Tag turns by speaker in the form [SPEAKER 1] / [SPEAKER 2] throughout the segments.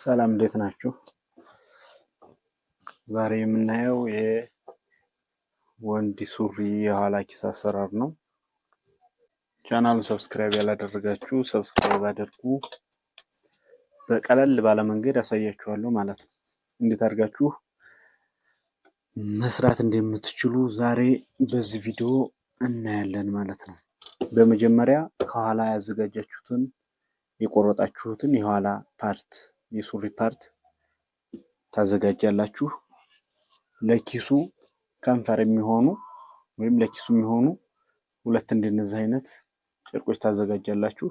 [SPEAKER 1] ሰላም እንዴት ናችሁ? ዛሬ የምናየው የወንድ ሱሪ የኋላ ኪስ አሰራር ነው። ቻናሉን ሰብስክራይብ ያላደረጋችሁ ሰብስክራይብ አድርጉ። በቀለል ባለ መንገድ አሳያችኋለሁ ማለት ነው። እንዴት አድርጋችሁ መስራት እንደምትችሉ ዛሬ በዚህ ቪዲዮ እናያለን ማለት ነው። በመጀመሪያ ከኋላ ያዘጋጃችሁትን የቆረጣችሁትን የኋላ ፓርት የሱሪ ፓርት ታዘጋጃላችሁ። ለኪሱ ከንፈር የሚሆኑ ወይም ለኪሱ የሚሆኑ ሁለት እንደነዚህ አይነት ጨርቆች ታዘጋጃላችሁ።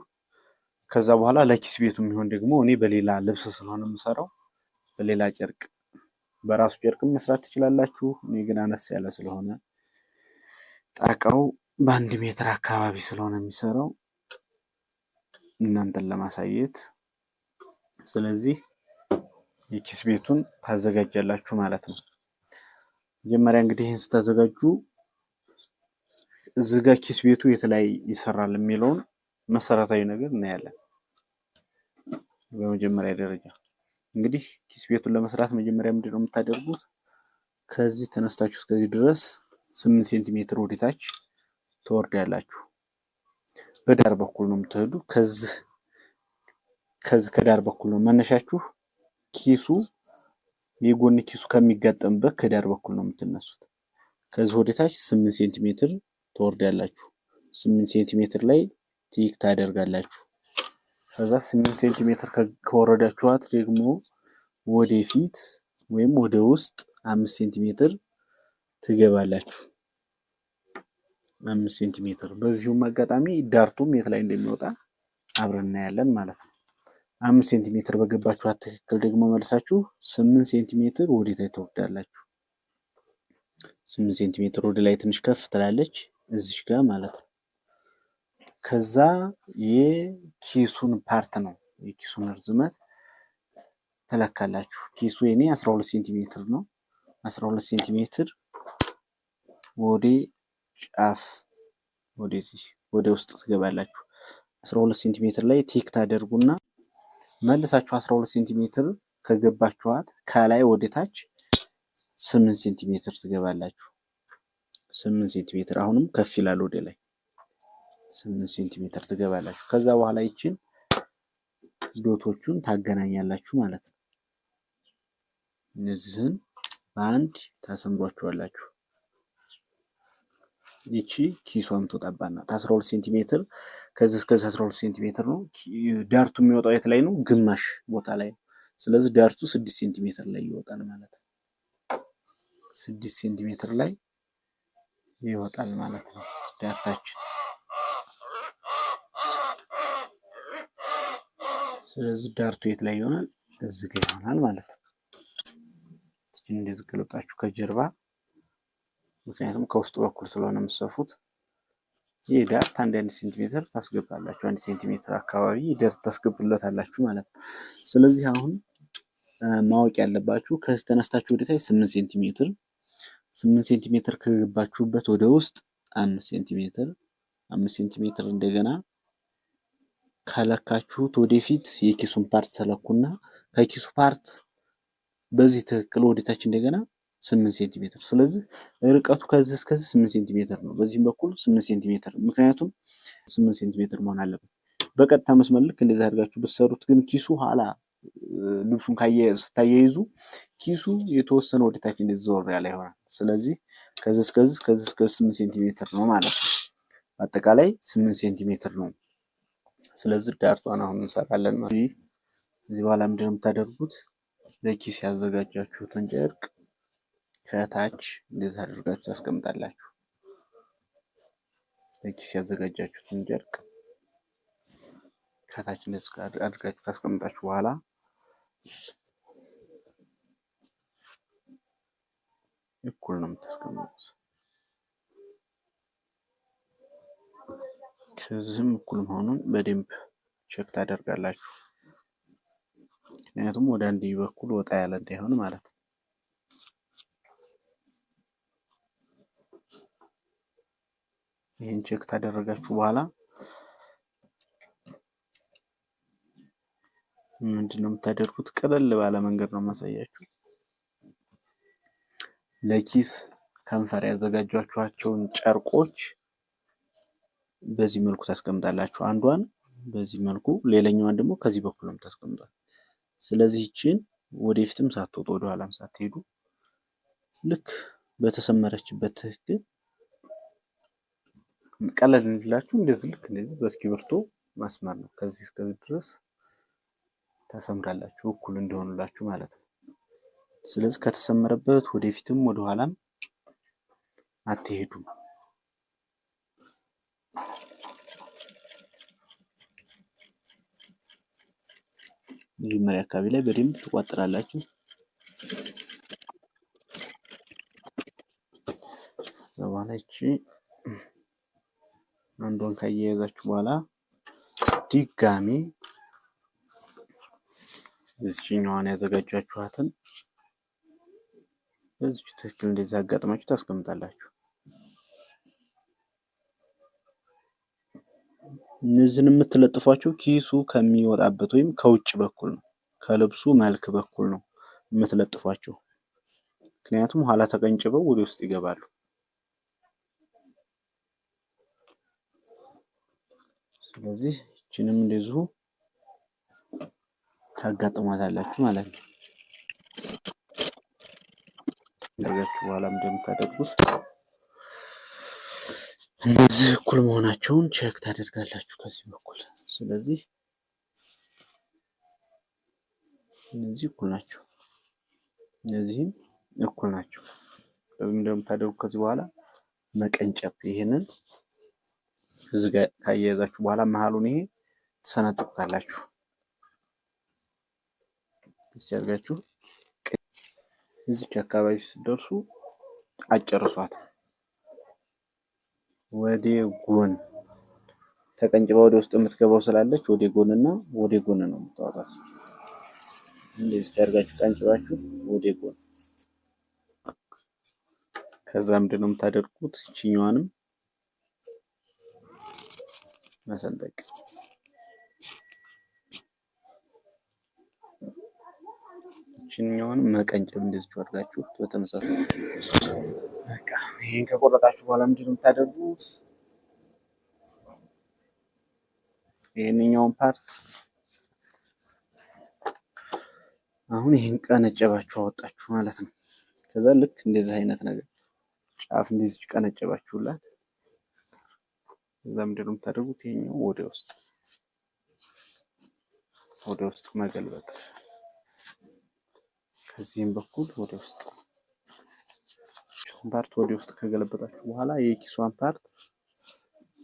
[SPEAKER 1] ከዛ በኋላ ለኪስ ቤቱ የሚሆን ደግሞ እኔ በሌላ ልብስ ስለሆነ የምሰራው በሌላ ጨርቅ በራሱ ጨርቅ መስራት ትችላላችሁ። እኔ ግን አነስ ያለ ስለሆነ ጣቃው በ1 ሜትር አካባቢ ስለሆነ የሚሰራው እናንተን ለማሳየት ስለዚህ የኪስ ቤቱን ታዘጋጃላችሁ ማለት ነው። መጀመሪያ እንግዲህ ይህን ስታዘጋጁ እዚህ ጋር ኪስ ቤቱ የት ላይ ይሰራል የሚለውን መሰረታዊ ነገር እናያለን። በመጀመሪያ ደረጃ እንግዲህ ኪስ ቤቱን ለመስራት መጀመሪያ ምንድነው የምታደርጉት? ከዚህ ተነስታችሁ እስከዚህ ድረስ 8 ሴንቲሜትር ወደታች ትወርዳላችሁ። በዳር በኩል ነው የምትሄዱ። ከዚህ ከዳር በኩል ነው መነሻችሁ። ኪሱ የጎን ኪሱ ከሚጋጠምበት ከዳር በኩል ነው የምትነሱት። ከዚህ ወደታች 8 ሴንቲሜትር ትወርዳላችሁ። 8 ሴንቲሜትር ላይ ቲክ ታደርጋላችሁ። ከዛ 8 ሴንቲሜትር ከወረዳችኋት ደግሞ ወደፊት ወይም ወደ ውስጥ 5 ሴንቲሜትር ትገባላችሁ። 5 ሴንቲሜትር በዚሁም አጋጣሚ ዳርቱም የት ላይ እንደሚወጣ አብረን እናያለን ማለት ነው። 5 ሴንቲሜትር በገባችኋት ትክክል ደግሞ መልሳችሁ 8 ሴንቲሜትር ወደ ላይ ትወርዳላችሁ። 8 ሴንቲሜትር ወደ ላይ ትንሽ ከፍ ትላለች እዚች ጋር ማለት ነው። ከዛ የኪሱን ፓርት ነው የኪሱን ርዝመት ተለካላችሁ። ኪሱ የኔ 12 ሴንቲሜትር ነው። 12 ሴንቲሜትር ወደ ጫፍ ወደዚህ ወደ ውስጥ ትገባላችሁ። 12 ሴንቲሜትር ላይ ቲክ ታደርጉና መልሳችሁ 12 ሴንቲሜትር ከገባችኋት ከላይ ወደ ታች 8 ሴንቲሜትር ትገባላችሁ። 8 ሴንቲሜትር አሁንም ከፍ ይላል ወደ ላይ 8 ሴንቲሜትር ትገባላችሁ። ከዛ በኋላ ይችን ዶቶቹን ታገናኛላችሁ ማለት ነው። እነዚህን በአንድ ታሰምሯቸዋላችሁ። ይቺ ኪሷን ትወጣባናት 12 ሴንቲሜትር ከዚህ እስከ 12 ሴንቲሜትር ነው። ዳርቱ የሚወጣው የት ላይ ነው? ግማሽ ቦታ ላይ ነው። ስለዚህ ዳርቱ 6 ሴንቲሜትር ላይ ይወጣል ማለት ነው። 6 ሴንቲሜትር ላይ ይወጣል ማለት ነው ዳርታችን። ስለዚህ ዳርቱ የት ላይ ይሆናል? እዚህ ጋር ይሆናል ማለት ነው። እንደዚህ ገለጣችሁ ከጀርባ ምክንያቱም ከውስጥ በኩል ስለሆነ የምትሰፉት ይህ ዳርት 1 ሴንቲሜትር ታስገባላችሁ። 1 ሴንቲሜትር አካባቢ ዳርት ታስገቡለታላችሁ ማለት ነው። ስለዚህ አሁን ማወቅ ያለባችሁ ከዚህ ተነስታችሁ ወደ ታች 8 ሴንቲሜትር 8 ሴንቲሜትር ከገባችሁበት ወደ ውስጥ 5 ሴንቲሜትር 5 ሴንቲሜትር እንደገና ከለካችሁት ወደፊት የኪሱን ፓርት ተለኩና ከኪሱ ፓርት በዚህ ትክክል ወደታች እንደገና 8 ሴንቲሜትር። ስለዚህ ርቀቱ ከዚህ እስከዚህ 8 ሴንቲሜትር ነው። በዚህም በኩል 8 ሴንቲሜትር ምክንያቱም 8 ሴንቲሜትር መሆን አለበት። በቀጥታ መስመር ልክ እንደዚህ አድርጋችሁ ብትሰሩት ግን ኪሱ ኋላ ልብሱን ስታያይዙ ኪሱ የተወሰነ ወደታች እንደዚህ ዞር ያለ ይሆናል። ስለዚህ ከዚህ እስከዚህ 8 ሴንቲሜትር ነው ማለት ነው። አጠቃላይ 8 ሴንቲሜትር ነው። ስለዚህ ዳርቷን አሁን እንሰራለን ማለት ነው። እዚህ በኋላ ምንድነው የምታደርጉት? ለኪስ ያዘጋጃችሁትን ጨርቅ ከታች እንደዚህ አድርጋችሁ ታስቀምጣላችሁ። ለኪስ ያዘጋጃችሁትን ጨርቅ ከታች እንደዚህ አድርጋችሁ ካስቀምጣችሁ በኋላ እኩል ነው የምታስቀምጡት። ከዚህም እኩል መሆኑን በደንብ ቼክ ታደርጋላችሁ። ምክንያቱም ወደ አንድ በኩል ወጣ ያለ እንዳይሆን ማለት ነው። ይህን ቼክ ታደረጋችሁ በኋላ ምንድነው የምታደርጉት? ቀለል ባለ መንገድ ነው ማሳያችሁ። ለኪስ ከንፈር ያዘጋጇቸውን ጨርቆች በዚህ መልኩ ታስቀምጣላችሁ። አንዷን በዚህ መልኩ፣ ሌላኛዋን ደግሞ ከዚህ በኩል ነው ታስቀምጣላችሁ። ስለዚህ ይችን ወደፊትም ሳትወጡ ወደኋላም ሳትሄዱ ልክ በተሰመረችበት ትክክል ቀለል እንዲላችሁ እንደዚህ ልክ እንደዚህ በእስክሪብቶ መስመር ነው ከዚህ እስከዚህ ድረስ ታሰምራላችሁ፣ እኩል እንዲሆንላችሁ ማለት ነው። ስለዚህ ከተሰመረበት ወደፊትም ወደኋላም አትሄዱም። መጀመሪያ አካባቢ ላይ በደንብ ትቋጥራላችሁ። በኋላ እቺ አንዷን ካያያዛችሁ በኋላ ድጋሚ እዚህኛዋን ያዘጋጃችኋትን በዚህ ትክክል እንደዚህ አጋጥማችሁ ታስቀምጣላችሁ። እነዚህን የምትለጥፏቸው ኪሱ ከሚወጣበት ወይም ከውጭ በኩል ነው፣ ከልብሱ መልክ በኩል ነው የምትለጥፏቸው። ምክንያቱም ኋላ ተቀንጭበው ወደ ውስጥ ይገባሉ። ስለዚህ እቺንም እንደዚሁ ታጋጥሟታላችሁ ማለት ነው። እንደዛችሁ በኋላ እንደምታደርጉት እነዚህ እኩል መሆናቸውን ቼክ ታደርጋላችሁ ከዚህ በኩል። ስለዚህ እነዚህ እኩል ናቸው፣ እነዚህም እኩል ናቸው። ስለዚህ እንደምታደርጉት ከዚህ በኋላ መቀንጨብ፣ ይሄንን እዚህ ጋር ካያያዛችሁ በኋላ መሀሉን ይሄ ትሰነጥቁታላችሁ። እዚህ አድርጋችሁ እዚህ አካባቢ ስትደርሱ አጨርሷት። ወደ ጎን ተቀንጭባ ወደ ውስጥ የምትገባው ስላለች ወደ ጎንና ወደ ጎን ነው የምታወጣት። እንደዚህ አድርጋችሁ ቀንጭባችሁ ወደ ጎን። ከዛ ምንድን ነው የምታደርጉት? እቺኛዋንም መሰንጠቅ፣ እቺኛዋንም መቀንጨብ እንደዚህ አድርጋችሁ በተመሳሳይ በቃ ይሄን ከቆረጣችሁ በኋላ ምንድን ነው የምታደርጉት? ይሄንኛውን ፓርት አሁን ይሄን ቀነጨባችሁ አወጣችሁ ማለት ነው። ከዛ ልክ እንደዚህ አይነት ነገር ጫፍ እንደዚህ ቀነጨባችሁላት። ከዛ ምንድን ነው የምታደርጉት? ይሄኛው ወደ ውስጥ መገልበጥ፣ ከዚህም በኩል ወደ ውስጥ ፓርት ወደ ውስጥ ከገለበጣችሁ በኋላ የኪሷን ፓርት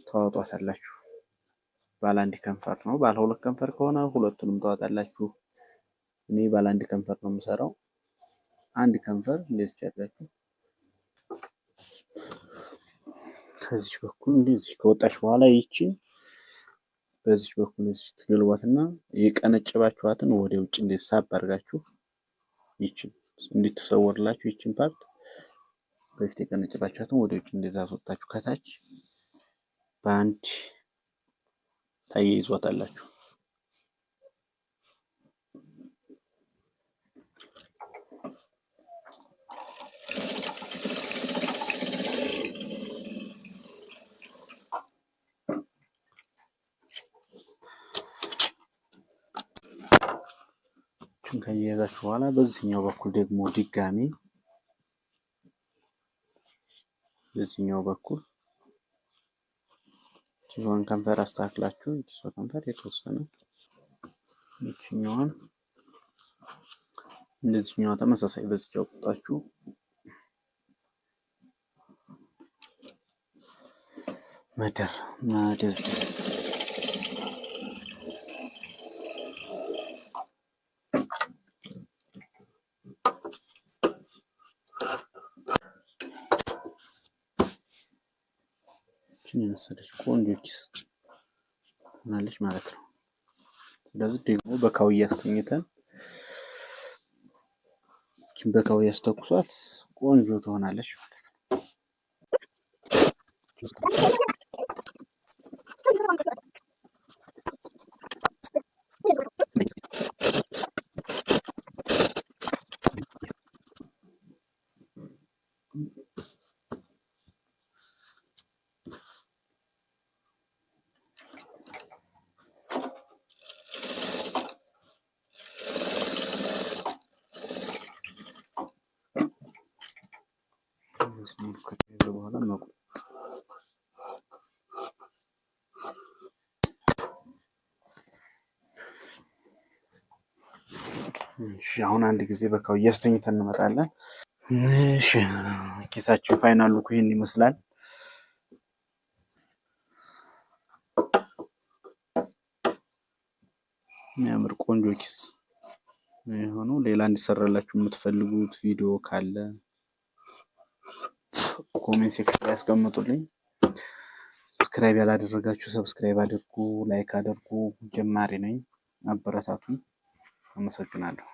[SPEAKER 1] ታወጧታላችሁ። ባለ አንድ ከንፈር ነው። ባለ ሁለት ከንፈር ከሆነ ሁለቱንም ታወጣላችሁ። እኔ ባለ አንድ ከንፈር ነው የምሰራው። አንድ ከንፈር እንደዚህ አድርጋችሁ ከዚህ በኩል እንደዚህ ከወጣች በኋላ ይቺን በዚህ በኩል እዚህ ትገልቧትና የቀነጨባችኋትን ወደ ውጭ እንደዚህ ሳብ አድርጋችሁ ይቺን እንድትሰወርላችሁ ይቺን ፓርት በፊት የቀነጨባችኋትን ወደ ውጭ እንደዛ አስወጣችሁ ከታች በአንድ ታያይዟታላችሁ። ከያያዛችሁ በኋላ በዚህኛው በኩል ደግሞ ድጋሚ በዚህኛው በኩል ኪሷን ከንፈር አስተካክላችሁ ኪሷ ከንፈር የተወሰነ ይችኛዋን እንደዚህኛው ተመሳሳይ በዚህኛው ቁጣችሁ ማደዝደዝ የመሰለች ቆንጆ ኪስ ሆናለች ማለት ነው። ስለዚህ ደግሞ በካውያ አስተኝተን በካውያ አስተኩሷት ቆንጆ ትሆናለች ማለት ነው። መልኩ ከተያዘ በኋላ መቁረጥ። እሺ አሁን አንድ ጊዜ በካው እያስተኝተን እንመጣለን። እሺ ኪሳችን ፋይናል ሉክ ይሄን ይመስላል። የሚያምር ቆንጆ ኪስ የሆነው። ሌላ እንዲሰራላችሁ የምትፈልጉት ቪዲዮ ካለ ኮሜንት ሴክሽን ላይ ያስቀምጡልኝ። ሰብስክራይብ ያላደረጋችሁ ሰብስክራይብ አድርጉ፣ ላይክ አድርጉ። ጀማሪ ነኝ፣ አበረታቱኝ። አመሰግናለሁ።